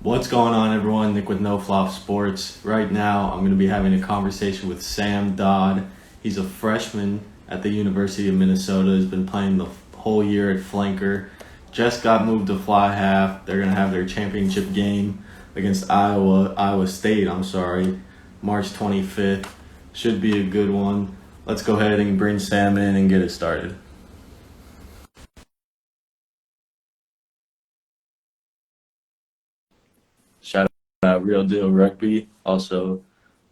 What's going on, everyone? Nick with No Flop Sports. Right now, I'm going to be having a conversation with Sam Dodd. He's a freshman at the University of Minnesota. He's been playing the whole year at flanker. Just got moved to fly half. They're going to have their championship game against Iowa State. I'm sorry, March 25th. Should be a good one. Let's go ahead and bring Sam in and get it started. Shout out Real Deal Rugby. Also,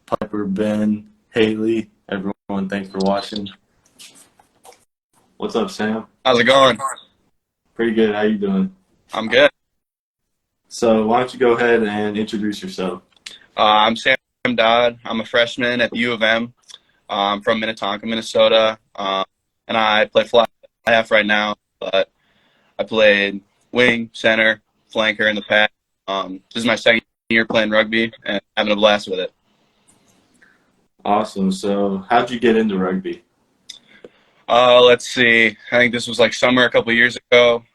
Piper, Ben, Haley, everyone, thanks for watching. What's up, Sam? How's it going? Pretty good. How you doing? I'm good. So why don't you go ahead and introduce yourself? I'm Sam Dodd. I'm a freshman at the UofM. I'm from Minnetonka, Minnesota, and I play fly half right now. But I played wing, center, flanker in the past. This is my second year playing rugby and having a blast with it. Awesome. So how'd you get into rugby? Let's see. I think this was like summer a couple of years ago.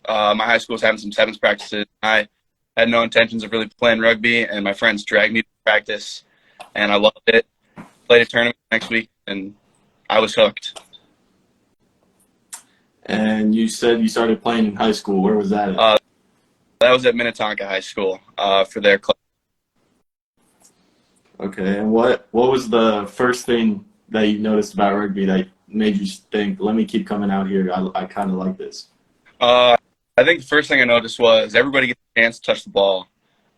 My high school was having some sevens practices. I had no intentions of really playing rugby, and my friends dragged me to practice, and I loved it. Played a tournament next week, and I was hooked. And you said you started playing in high school. Where was that at? That was at Minnetonka High School for their club. Okay. And what was the first thing that you noticed about rugby that made you think, let me keep coming out here? I kind of like this. I think the first thing I noticed was everybody gets a chance to touch the ball,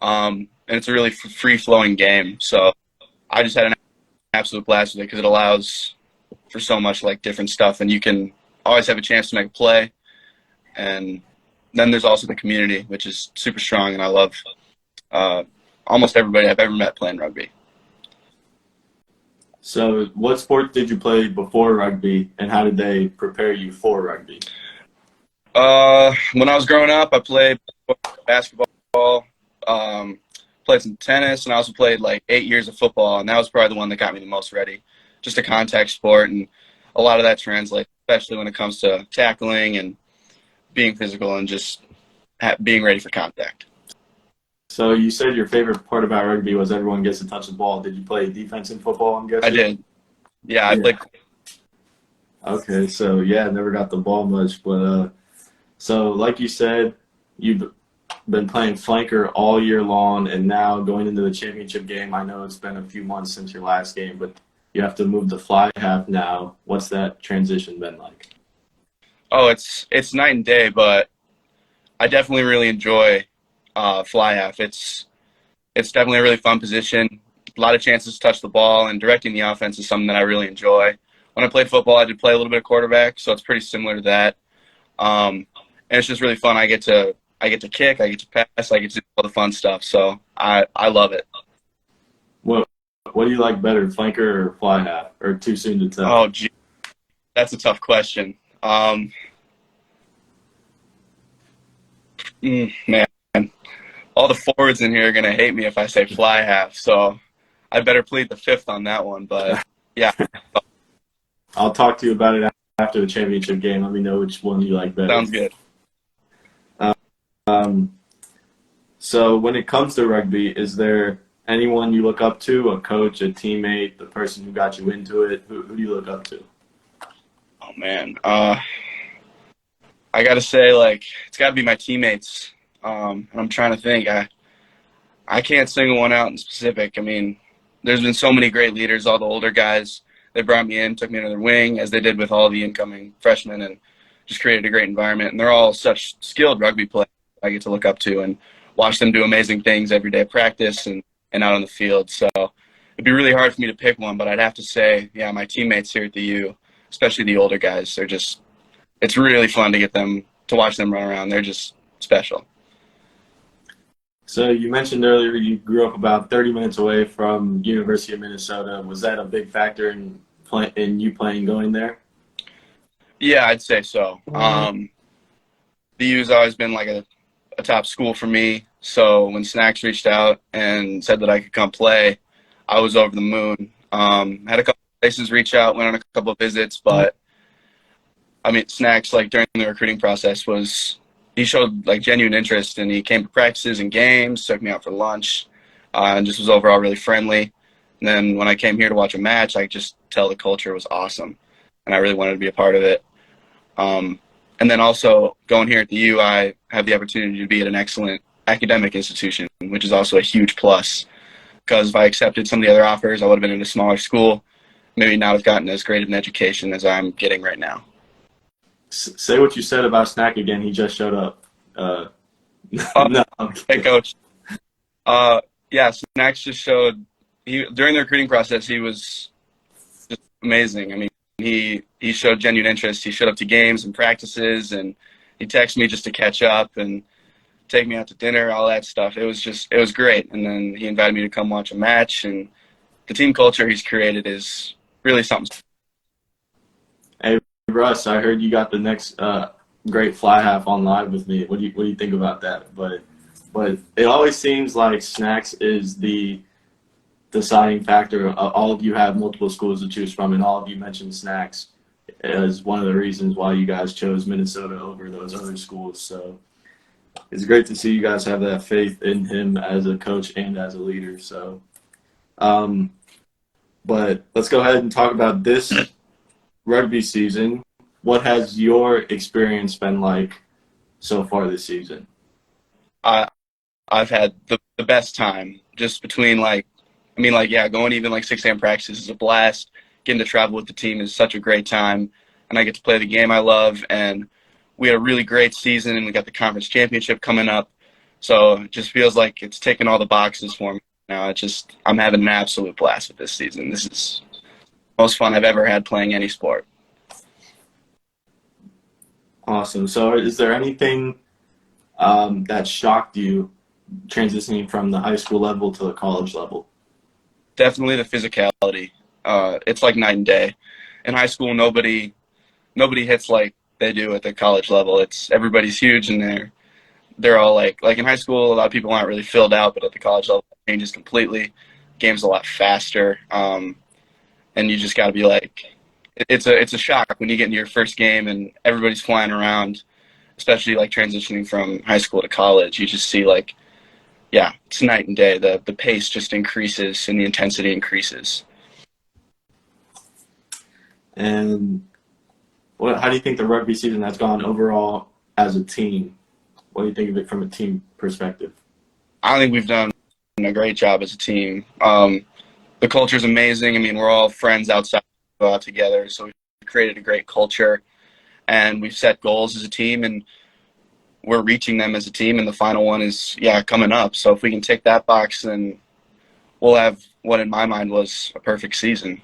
and it's a really free-flowing game. So I just had an absolute blast with it because it allows for so much like different stuff, and you can always have a chance to make a play. And then there's also the community, which is super strong, and I love almost everybody I've ever met playing rugby. So what sport did you play before rugby, and how did they prepare you for rugby? When I was growing up, I played basketball, played some tennis, and I also played like 8 years of football, and that was probably the one that got me the most ready. Just a contact sport, and a lot of that translates, especially when it comes to tackling and being physical and just being ready for contact. So you said your favorite part about rugby was everyone gets to touch the ball. Did you play defense in football, I'm I guessing? did. Yeah, I Yeah. played. Okay, so yeah, never got the ball much, but so like you said, you've been playing flanker all year long, and now going into the championship game. I know it's been a few months since your last game, but you have to move to fly half now. What's that transition been like? Oh, it's night and day, but I definitely really enjoy fly half. It's definitely a really fun position. A lot of chances to touch the ball, and directing the offense is something that I really enjoy. When I played football, I did play a little bit of quarterback, so it's pretty similar to that. And it's just really fun. I get to kick, I get to pass, I get to do all the fun stuff. So I love it. What what do you like better, flanker or fly half, or too soon to tell? Oh, gee, that's a tough question. Man, all the forwards in here are gonna hate me if I say fly half. So I better plead the fifth on that one. But yeah, I'll talk to you about it after the championship game. Let me know which one you like better. sounds good. Um, so when it comes to rugby, is there anyone you look up to, a coach, a teammate, the person who got you into it? Who do you look up to? Oh man, I gotta say like it's gotta be my teammates. And I'm trying to think. I can't single one out in specific. I mean, there's been so many great leaders, all the older guys. They brought me in, took me under their wing, as they did with all the incoming freshmen, and just created a great environment. And they're all such skilled rugby players I get to look up to and watch them do amazing things every day at practice and out on the field. So it'd be really hard for me to pick one, but I'd have to say, yeah, my teammates here at the U, especially the older guys, they're just, it's really fun to get them, to watch them run around. They're just special. So you mentioned earlier you grew up about 30 minutes away from University of Minnesota. Was that a big factor in you playing going there? Yeah, I'd say so. The U's always been like a top school for me. So when Snacks reached out and said that I could come play, I was over the moon. Had a couple places reach out, went on a couple of visits, but I mean, Snacks like during the recruiting process was, he showed like genuine interest, and he came to practices and games, took me out for lunch, and just was overall really friendly. And then when I came here to watch a match, I could just tell the culture was awesome, and I really wanted to be a part of it. And then also going here at the U, I have the opportunity to be at an excellent academic institution, which is also a huge plus. Because if I accepted some of the other offers, I would have been in a smaller school, maybe not have gotten as great of an education as I'm getting right now. Say what you said about Snack again. He just showed up. No, I'm Hey, kidding. Coach. Yeah, Snacks just showed. During the recruiting process, he was just amazing. I mean, he showed genuine interest. He showed up to games and practices, and he texted me just to catch up and take me out to dinner, all that stuff. It was great. And then he invited me to come watch a match, and the team culture he's created is really something. Hey, Russ, I heard you got the next great fly half on live with me. What do you think about that? But it always seems like Snacks is the deciding factor. All of you have multiple schools to choose from, and all of you mentioned Snacks as one of the reasons why you guys chose Minnesota over those other schools. So it's great to see you guys have that faith in him as a coach and as a leader. So, but let's go ahead and talk about this rugby season. What has your experience been like so far this season? I I've had the best time just between yeah, going even like 6 a.m. practices is a blast. Getting to travel with the team is such a great time, and I get to play the game I love. And we had a really great season, and we got the conference championship coming up. So it just feels like it's ticking all the boxes for me now. I'm having an absolute blast with this season. This is the most fun I've ever had playing any sport. Awesome. So, is there anything that shocked you transitioning from the high school level to the college level? Definitely the physicality. It's like night and day. In high school, nobody hits like they do at the college level. It's everybody's huge, and they're all like in high school, a lot of people aren't really filled out, but at the college level, it changes completely. Game's a lot faster, and you just got to be like, it's a shock when you get into your first game and everybody's flying around, especially like transitioning from high school to college. You just see like, yeah, it's night and day. The pace just increases and the intensity increases. And how do you think the rugby season has gone overall as a team? What do you think of it from a team perspective? I think we've done a great job as a team. The culture's amazing. I mean, we're all friends outside, go out together, so we've created a great culture, and we've set goals as a team, and we're reaching them as a team, and the final one is, coming up. So if we can tick that box, then we'll have what in my mind was a perfect season.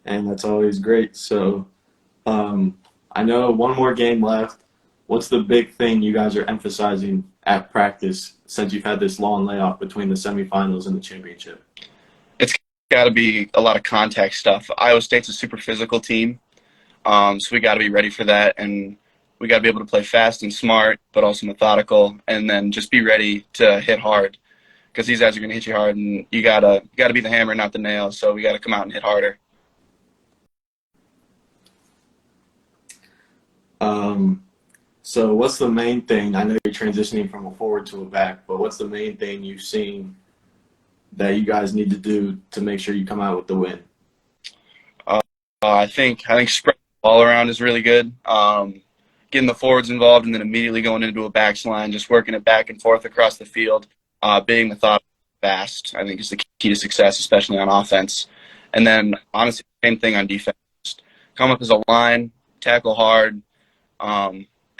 And that's always great. So I know one more game left. What's the big thing you guys are emphasizing at practice since you've had this long layoff between the semifinals and the championship? It's got to be a lot of contact stuff. Iowa State's a super physical team, so we got to be ready for that, and we got to be able to play fast and smart, but also methodical, and then just be ready to hit hard, because these guys are going to hit you hard, and you gotta be the hammer, not the nail. So we got to come out and hit harder. So what's the main thing? I know you're transitioning from a forward to a back, but what's the main thing you've seen that you guys need to do to make sure you come out with the win? I think spreading the ball around is really good. Getting the forwards involved and then immediately going into a backs line, just working it back and forth across the field. Being methodical, fast, I think is the key to success, especially on offense. And then honestly, same thing on defense. Come up as a line, tackle hard,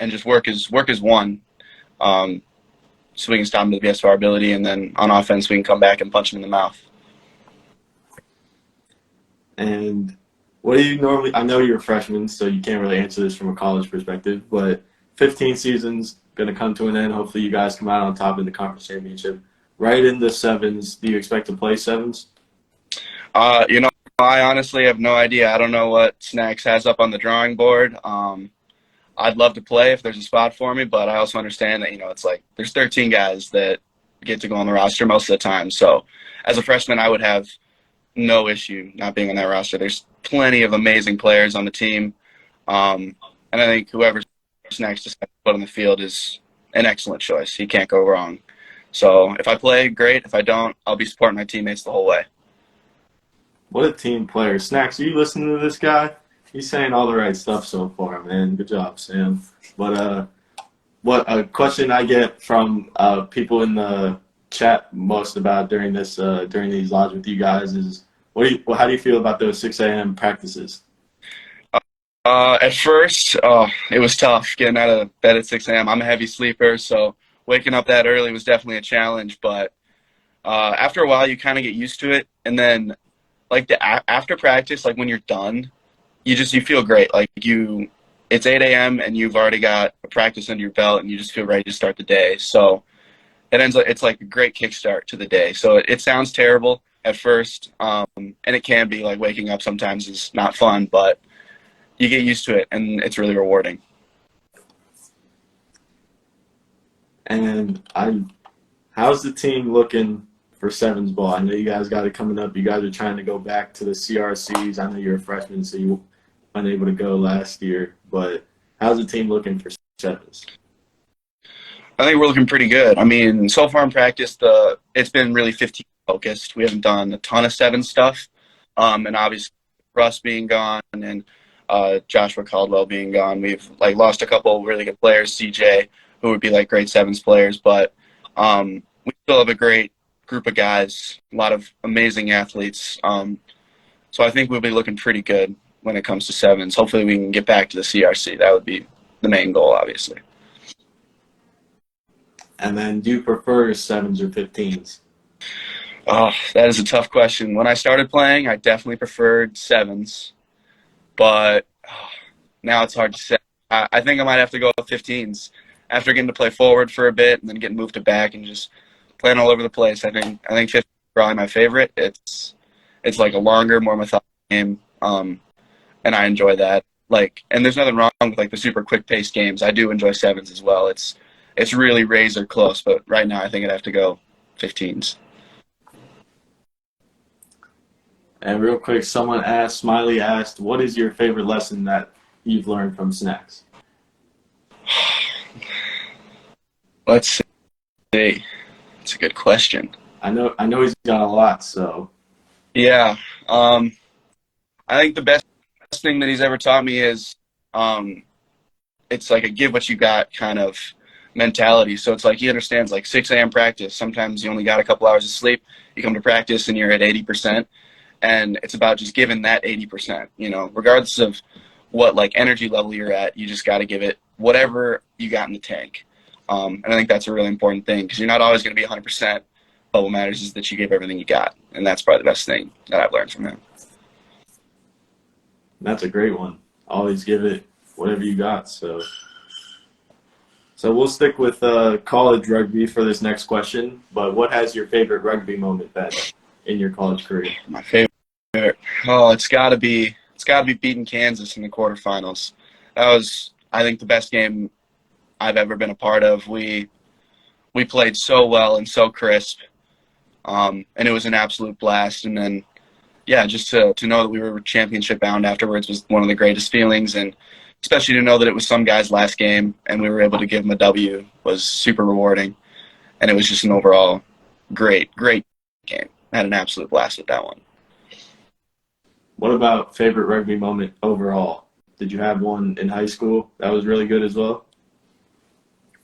and just work as one. So we can stop them to the best of our ability, and then on offense we can come back and punch them in the mouth. And what do you normally – I know you're a freshman, so you can't really answer this from a college perspective, but 15 seasons going to come to an end. Hopefully you guys come out on top in the conference championship. Right in the sevens, do you expect to play sevens? I honestly have no idea. I don't know what Snacks has up on the drawing board. I'd love to play if there's a spot for me, but I also understand that, it's like there's 13 guys that get to go on the roster most of the time. So as a freshman, I would have no issue not being on that roster. There's plenty of amazing players on the team. And I think whoever's Snacks to put on the field is an excellent choice. He can't go wrong. So if I play, great. If I don't, I'll be supporting my teammates the whole way. What a team player. Snacks, are you listening to this guy? He's saying all the right stuff so far, man. Good job, Sam. But what a question I get from people in the chat most about during these lives with you guys is how do you feel about those 6 a.m. practices? At first, it was tough getting out of bed at 6 a.m. I'm a heavy sleeper, so waking up that early was definitely a challenge. But after a while, you kind of get used to it, and then like after practice, like when you're done, you feel great. It's 8 a.m. and you've already got a practice under your belt, and you just feel ready to start the day. So it's like a great kickstart to the day. So it sounds terrible at first, and it can be like waking up sometimes is not fun, but you get used to it, and it's really rewarding. And how's the team looking for sevens ball? I know you guys got it coming up. You guys are trying to go back to the CRCs. I know you're a freshman, so you weren't able to go last year. But how's the team looking for sevens? I think we're looking pretty good. I mean, so far in practice, it's been really 15 focused. We haven't done a ton of seven stuff, and obviously Russ being gone and Joshua Caldwell being gone, we've like lost a couple really good players. CJ, who would be like great sevens players, but we still have a great group of guys, a lot of amazing athletes. So I think we'll be looking pretty good when it comes to sevens. Hopefully, we can get back to the CRC. That would be the main goal, obviously. And then, do you prefer sevens or 15s? Oh, that is a tough question. When I started playing, I definitely preferred sevens, but now it's hard to say. I think I might have to go with 15s after getting to play forward for a bit and then getting moved to back and just playing all over the place. I think 15 is probably my favorite. It's like a longer, more methodical game, and I enjoy that. And there's nothing wrong with like the super quick paced games. I do enjoy sevens as well. It's really razor close, but right now I think I'd have to go 15s. And real quick, Smiley asked, what is your favorite lesson that you've learned from Snacks? Let's see. It's a good question. I know he's got a lot, so. Yeah. I think the best thing that he's ever taught me is it's like a give what you got kind of mentality. So it's like he understands like 6 a.m. practice. Sometimes you only got a couple hours of sleep. You come to practice and you're at 80%. And it's about just giving that 80%, regardless of what like energy level you're at, you just got to give it whatever you got in the tank. And I think that's a really important thing because you're not always going to be 100%, but what matters is that you gave everything you got. And that's probably the best thing that I've learned from him. That's a great one. Always give it whatever you got. So we'll stick with college rugby for this next question. But what has your favorite rugby moment been in your college career? My favorite. Oh, it's got to be beating Kansas in the quarterfinals. That was, I think, the best game I've ever been a part of. We played so well and so crisp, and it was an absolute blast. And then, yeah, just to know that we were championship bound afterwards was one of the greatest feelings, and especially to know that it was some guy's last game and we were able to give him a W was super rewarding. And it was just an overall great game. I had an absolute blast with that one. What about favorite rugby moment overall? Did you have one in high school that was really good as well?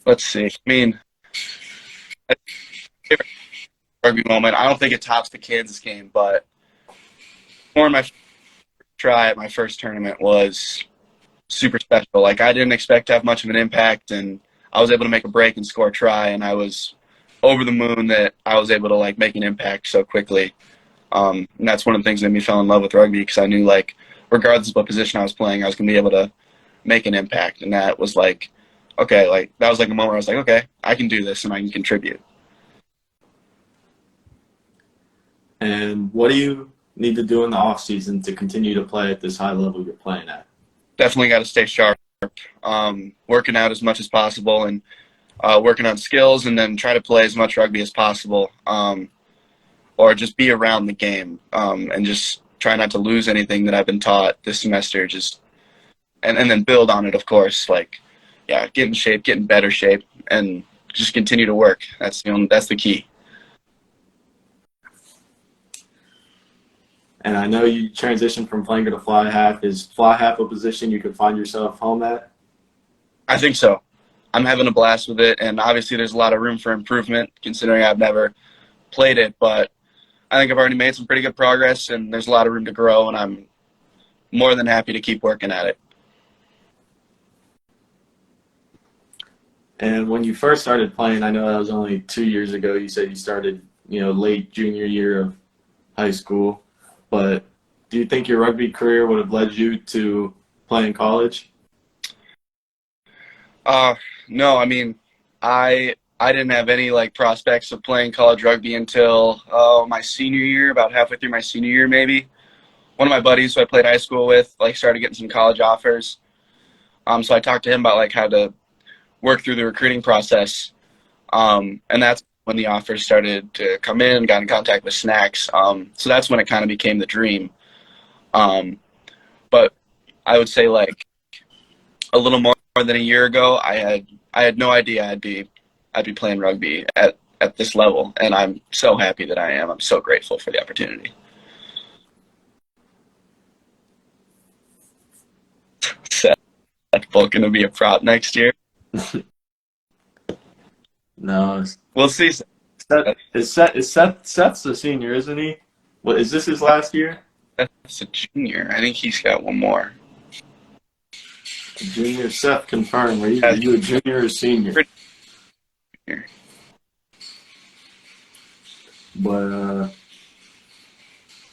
Let's see. I mean, favorite rugby moment, I don't think it tops the Kansas game, but for my try at my first tournament was super special. Like, I didn't expect to have much of an impact, and I was able to make a break and score a try, and I was over the moon that I was able to, like, make an impact so quickly. And that's one of the things that made me fall in love with rugby because I knew, like, regardless of what position I was playing, I was going to be able to make an impact. And that was like, okay, like, that was like a moment where I was like, okay, I can do this and I can contribute. And what do you need to do in the off season to continue to play at this high level you're playing at? Definitely got to stay sharp, working out as much as possible and working on skills, and then try to play as much rugby as possible, or just be around the game, and just try not to lose anything that I've been taught this semester. And then build on it, of course. Like, yeah, get in shape, get in better shape, and just continue to work. That's the key. And I know you transitioned from flanker to fly half. Is fly half a position you could find yourself home at? I think so. I'm having a blast with it, and obviously there's a lot of room for improvement considering I've never played it, but I think I've already made some pretty good progress, and there's a lot of room to grow, and I'm more than happy to keep working at it. And when you first started playing, I know that was only 2 years ago. You said you started, late junior year of high school. But do you think your rugby career would have led you to play in college? No, I mean, I didn't have any like prospects of playing college rugby until my senior year, about halfway through my senior year, maybe. One of my buddies who I played high school with like started getting some college offers. So I talked to him about like how to work through the recruiting process, and that's when the offers started to come in. Got in contact with Snacks, so that's when it kind of became the dream. Um, but I would say like a little more than a year ago, I had no idea I'd be playing rugby at this level, and I'm so happy that I am. I'm so grateful for the opportunity. Seth Bulk going to be a prop next year. No. We'll see. Seth's a senior, isn't he? What is this his last year? Seth's a junior. I think he's got one more. Junior. Seth, confirm. Are you a junior or senior? Junior. But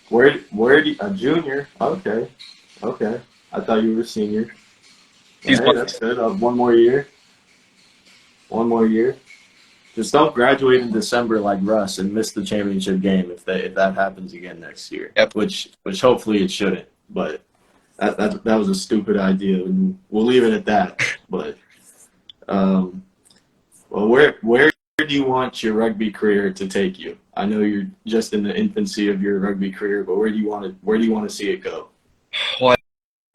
where do a junior? Okay. I thought you were a senior. He's Hey, that's good. One more year. One more year. Just don't graduate in December like Russ and miss the championship game if that happens again next year. Yep. Which hopefully it shouldn't. But that was a stupid idea, and we'll leave it at that. But well, where do you want your rugby career to take you? I know you're just in the infancy of your rugby career, but where do you want to see it go? Well,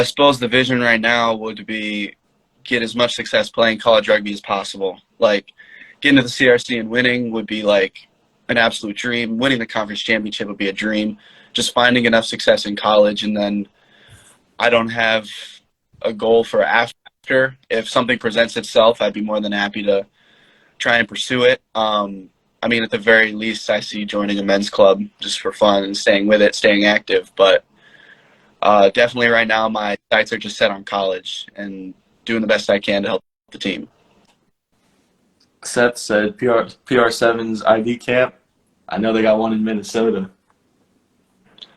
I suppose the vision right now would be get as much success playing college rugby as possible. Like getting to the CRC and winning would be like an absolute dream. Winning the conference championship would be a dream. Just finding enough success in college, and then I don't have a goal for after. If something presents itself, I'd be more than happy to try and pursue it. I mean, at the very least, I see joining a men's club just for fun and staying with it, staying active. But definitely right now, my sights are just set on college and doing the best I can to help the team. Seth said PR7's IV camp. I know they got one in Minnesota.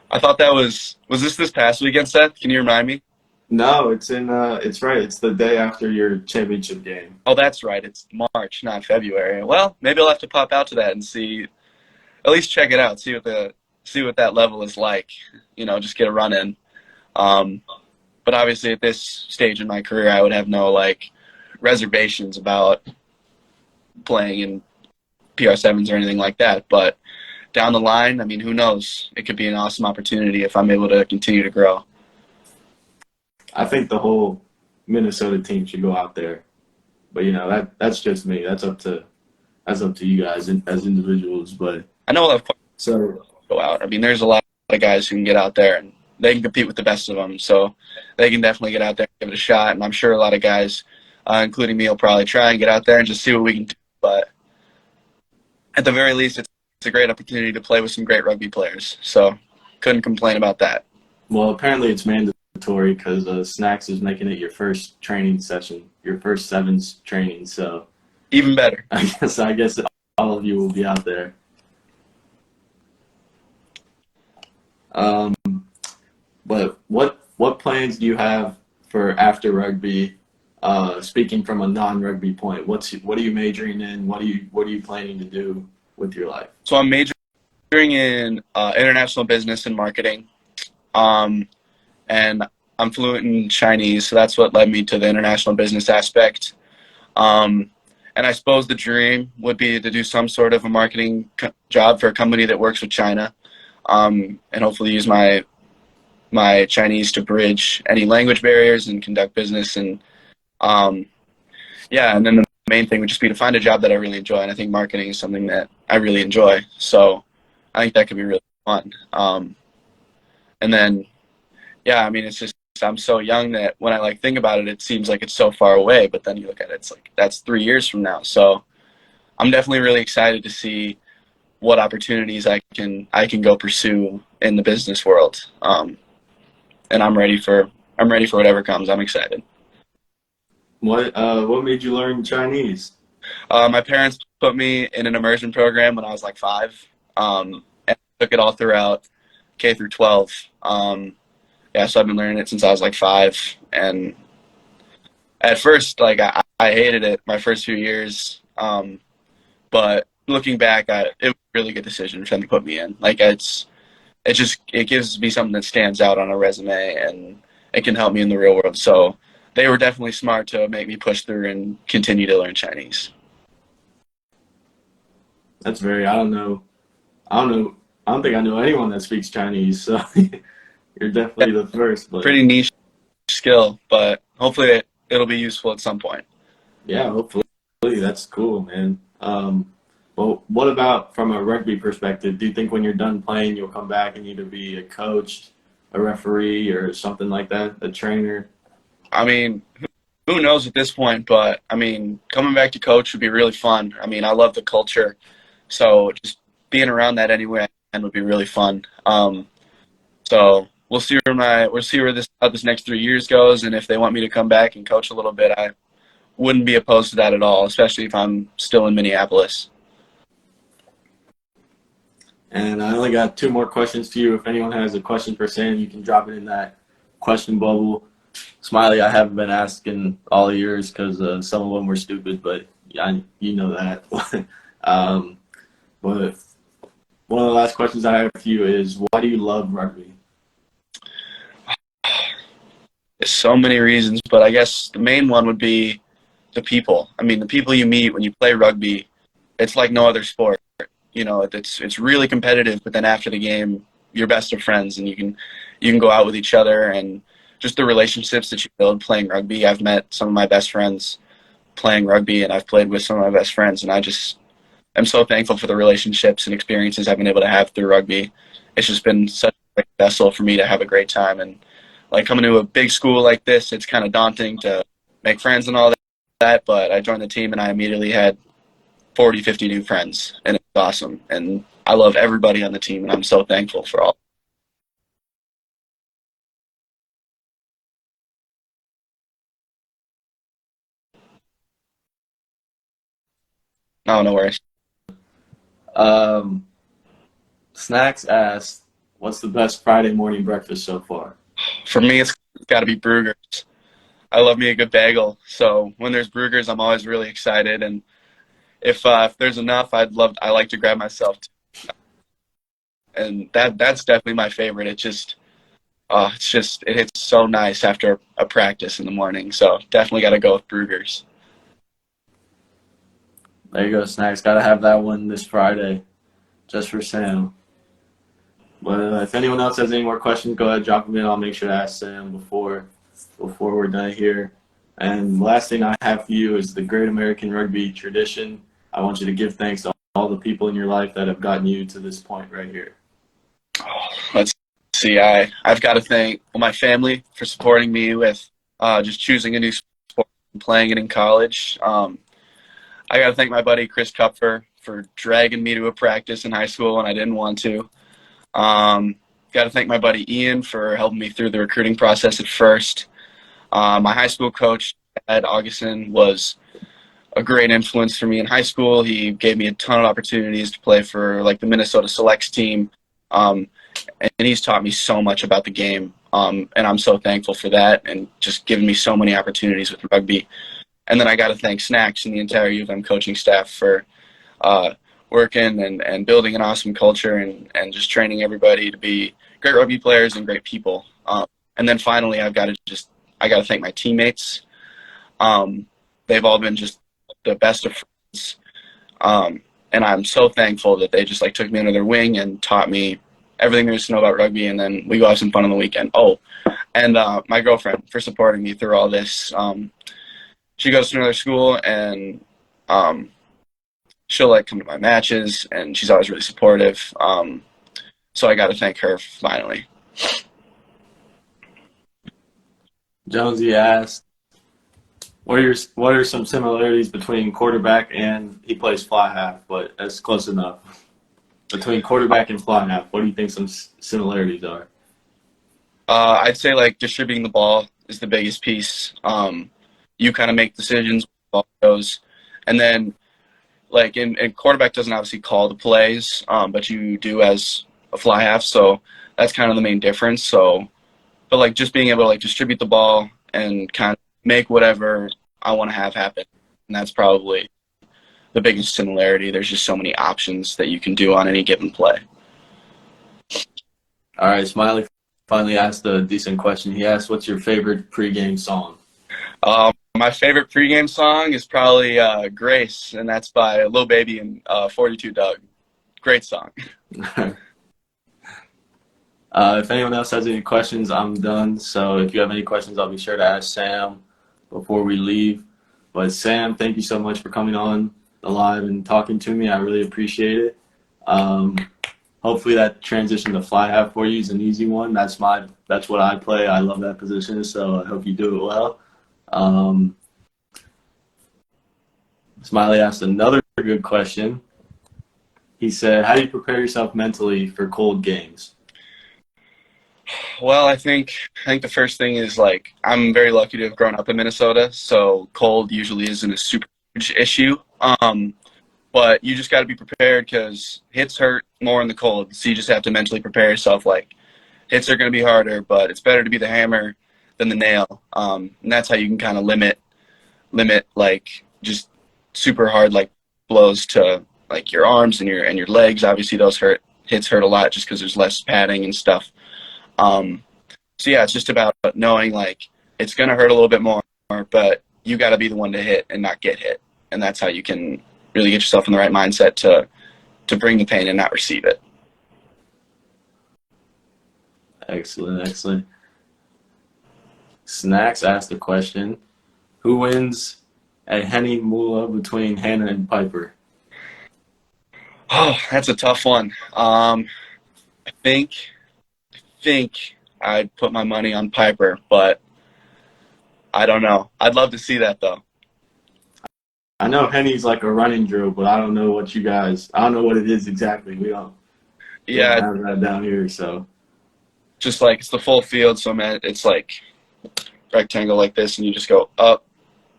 I thought that was this past weekend, Seth? Can you remind me? No, it's right. It's the day after your championship game. Oh, that's right. It's March, not February. Well, maybe I'll have to pop out to that and see, at least check it out, see what that level is like. Just get a run in. But obviously, at this stage in my career, I would have no like reservations about playing in PR7s or anything like that. But down the line, I mean, who knows? It could be an awesome opportunity if I'm able to continue to grow. I think the whole Minnesota team should go out there, but that's just me. That's up to you guys as individuals. But I know we'll have so go out. I mean, there's a lot of guys who can get out there and they can compete with the best of them. So they can definitely get out there and give it a shot. And I'm sure a lot of guys, including me, will probably try and get out there and just see what we can do. But at the very least, it's a great opportunity to play with some great rugby players. So couldn't complain about that. Well, apparently it's mandatory because Snacks is making it your first training session, your first sevens training. So even better. I guess all of you will be out there. But what plans do you have for after rugby? Speaking from a non-rugby point, what are you majoring in? What are you planning to do with your life? So I'm majoring in international business and marketing, and I'm fluent in Chinese, so that's what led me to the international business aspect. And I suppose the dream would be to do some sort of a marketing job for a company that works with China, and hopefully use my Chinese to bridge any language barriers and conduct business. And yeah, and then the main thing would just be to find a job that I really enjoy, and I think marketing is something that I really enjoy. So I think that could be really fun. And then, yeah, I mean, it's just I'm so young that when I like think about it, it seems like it's so far away. But then you look at it, it's like that's 3 years from now. So I'm definitely really excited to see what opportunities I can go pursue in the business world. And I'm ready for whatever comes. I'm excited. What made you learn Chinese? My parents put me in an immersion program when I was like 5, and I took it all throughout K through 12. Yeah, so I've been learning it since I was like 5, and at first, like I hated it my first few years, but looking back, it was a really good decision for them to put me in. Like it gives me something that stands out on a resume, and it can help me in the real world. So they were definitely smart to make me push through and continue to learn Chinese. That's very. I don't know. I don't know. I don't think I know anyone that speaks Chinese. So you're definitely the first. But Pretty niche skill, but hopefully it'll be useful at some point. yeah, hopefully that's cool, man. Well, what about from a rugby perspective? Do you think when you're done playing, you'll come back and either be a coach, a referee, or something like that, a trainer? I mean, who knows at this point, but I mean, coming back to coach would be really fun. I mean, I love the culture, so just being around that anyway and would be really fun. So we'll see where this how this next 3 years goes, and if they want me to come back and coach a little bit, I wouldn't be opposed to that at all, especially if I'm still in Minneapolis. And I only got two more questions to you. If anyone has a question for Sam, you can drop it in that question bubble. Smiley, I haven't been asking all years because some of them were stupid, but yeah, you know that. um, but one of the last questions I have for you is, why do you love rugby? There's so many reasons, but I guess the main one would be the people. I mean, the people you meet when you play rugby, it's like no other sport. You know, it's really competitive, but then after the game, you're best of friends, and you can go out with each other, and just the relationships that you build playing rugby. I've met some of my best friends playing rugby, and I've played with some of my best friends, and I just am so thankful for the relationships and experiences I've been able to have through rugby. It's just been such a great vessel for me to have a great time, and like coming to a big school like this, it's kind of daunting to make friends and all that, but I joined the team and I immediately had 40, 50 new friends, and it's awesome. And I love everybody on the team, and I'm so thankful for all. No, no worries. Um, Snacks asked, what's the best Friday morning breakfast so far? For me, it's got to be Brugger's. I love me a good bagel, so when there's Brugger's, I'm always really excited. And if there's enough, I like to grab myself, and that's definitely my favorite. It hits so nice after a practice in the morning. So definitely got to go with Brugger's. There you go, Snacks. Got to have that one this Friday, just for Sam. But if anyone else has any more questions, go ahead, drop them in. I'll make sure to ask Sam before we're done here. And last thing I have for you is the Great American Rugby tradition. I want you to give thanks to all the people in your life that have gotten you to this point right here. Oh, let's see. I've got to thank my family for supporting me with just choosing a new sport and playing it in college. I got to thank my buddy Chris Kupfer for dragging me to a practice in high school when I didn't want to. Got to thank my buddy Ian for helping me through the recruiting process at first. My high school coach, Ed Augustin, was a great influence for me in high school. He gave me a ton of opportunities to play for like the Minnesota Selects team, and he's taught me so much about the game. And I'm so thankful for that, and just giving me so many opportunities with rugby. And then I got to thank Snacks and the entire UofM coaching staff for working and building an awesome culture and just training everybody to be great rugby players and great people. And then finally, I got to thank my teammates. They've all been just the best of friends. And I'm so thankful that they just like took me under their wing and taught me everything there is to know about rugby. And then we go have some fun on the weekend. Oh, and my girlfriend for supporting me through all this. she goes to another school, and she'll like come to my matches, and she's always really supportive. So I got to thank her finally. Jonesy asked, what are some similarities between quarterback and he plays fly half, but that's close enough. Between quarterback and fly half, what do you think some similarities are? I'd say like distributing the ball is the biggest piece. You kind of make decisions where the ball goes, and then like in quarterback doesn't obviously call the plays, but you do as a fly half, so that's kind of the main difference. So, but like just being able to like distribute the ball and kind of make whatever I want to have happen, and that's probably the biggest similarity. There's just so many options that you can do on any given play. All right, Smiley finally asked a decent question. He asked, what's your favorite pregame song? My favorite pregame song is probably Grace, and that's by Lil Baby and 42 Doug. Great song. If anyone else has any questions, I'm done. So if you have any questions, I'll be sure to ask Sam before we leave. But Sam, thank you so much for coming on the live and talking to me. I really appreciate it. Hopefully that transition to fly half for you is an easy one. That's what I play. I love that position, so I hope you do it well. Smiley asked another good question. He said, how do you prepare yourself mentally for cold games? Well, I think the first thing is like I'm very lucky to have grown up in Minnesota, so cold usually isn't a super huge issue. But you just got to be prepared because hits hurt more in the cold. So you just have to mentally prepare yourself. Like hits are going to be harder, but it's better to be the hammer than the nail. And that's how you can kind of limit like just super hard like blows to like your arms and your legs. Obviously those hurt. Hits hurt a lot just because there's less padding and stuff. So yeah, it's just about knowing like it's going to hurt a little bit more, but you got to be the one to hit and not get hit. And that's how you can really get yourself in the right mindset to bring the pain and not receive it. Excellent. Snacks asked a question. Who wins at Henny Mula between Hannah and Piper? Oh, that's a tough one. I think I'd put my money on Piper, but I don't know. I'd love to see that though. I know Henny's like a running drill, but I don't know what it is exactly. We don't have that down here, so. Just like it's the full field, so man, it's like rectangle like this, and you just go up,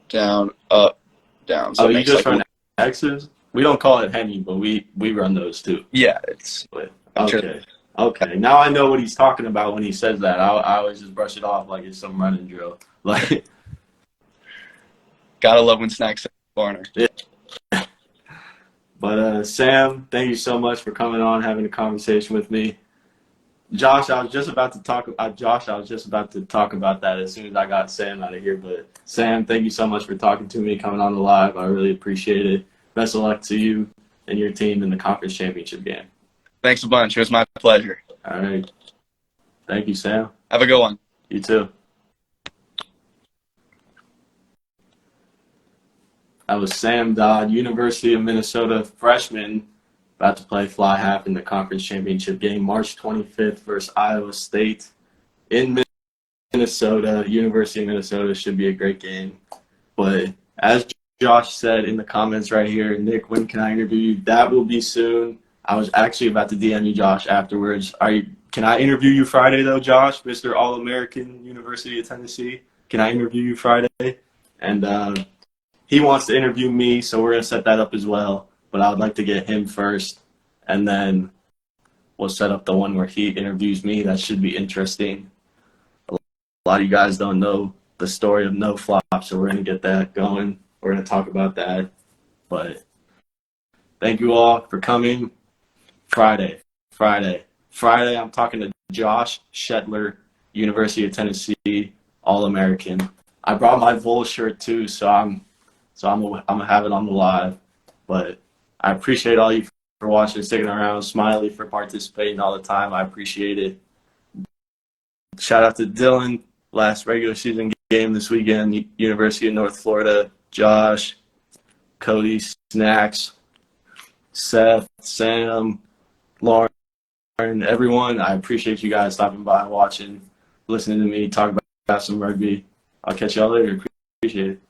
down, up, down. So you just run X's? We don't call it Henny, but we run those too. Yeah, it's Okay. Now I know what he's talking about when he says that. I always just brush it off like it's some running drill. Like, gotta love when Snacks in the corner. Yeah. But Sam, thank you so much for coming on, having a conversation with me. Josh, I was just about to talk about that as soon as I got Sam out of here. But Sam, thank you so much for talking to me, coming on the live. I really appreciate it. Best of luck to you and your team in the conference championship game. Thanks a bunch. It was my pleasure. All right. Thank you, Sam. Have a good one. You too. That was Sam Dodd, University of Minnesota freshman, about to play fly half in the conference championship game, March 25th versus Iowa State in Minnesota. University of Minnesota should be a great game. But as Josh said in the comments right here, Nick, when can I interview you? That will be soon. I was actually about to DM you, Josh, afterwards. Can I interview you Friday, though, Josh, Mr. All-American, University of Tennessee? Can I interview you Friday? And he wants to interview me, so we're going to set that up as well. But I would like to get him first, and then we'll set up the one where he interviews me. That should be interesting. A lot of you guys don't know the story of No Flop, so we're going to get that going. We're going to talk about that. But thank you all for coming. Friday, I'm talking to Josh Shetler, University of Tennessee, All-American. I brought my Vol shirt too, so I'm gonna have it on the live. But I appreciate all you for watching, sticking around. Smiley for participating all the time. I appreciate it. Shout out to Dylan, last regular season game this weekend. University of North Florida. Josh, Cody, Snacks, Seth, Sam, Lauren, everyone. I appreciate you guys stopping by, watching, listening to me talk about some rugby. I'll catch y'all later. Appreciate it.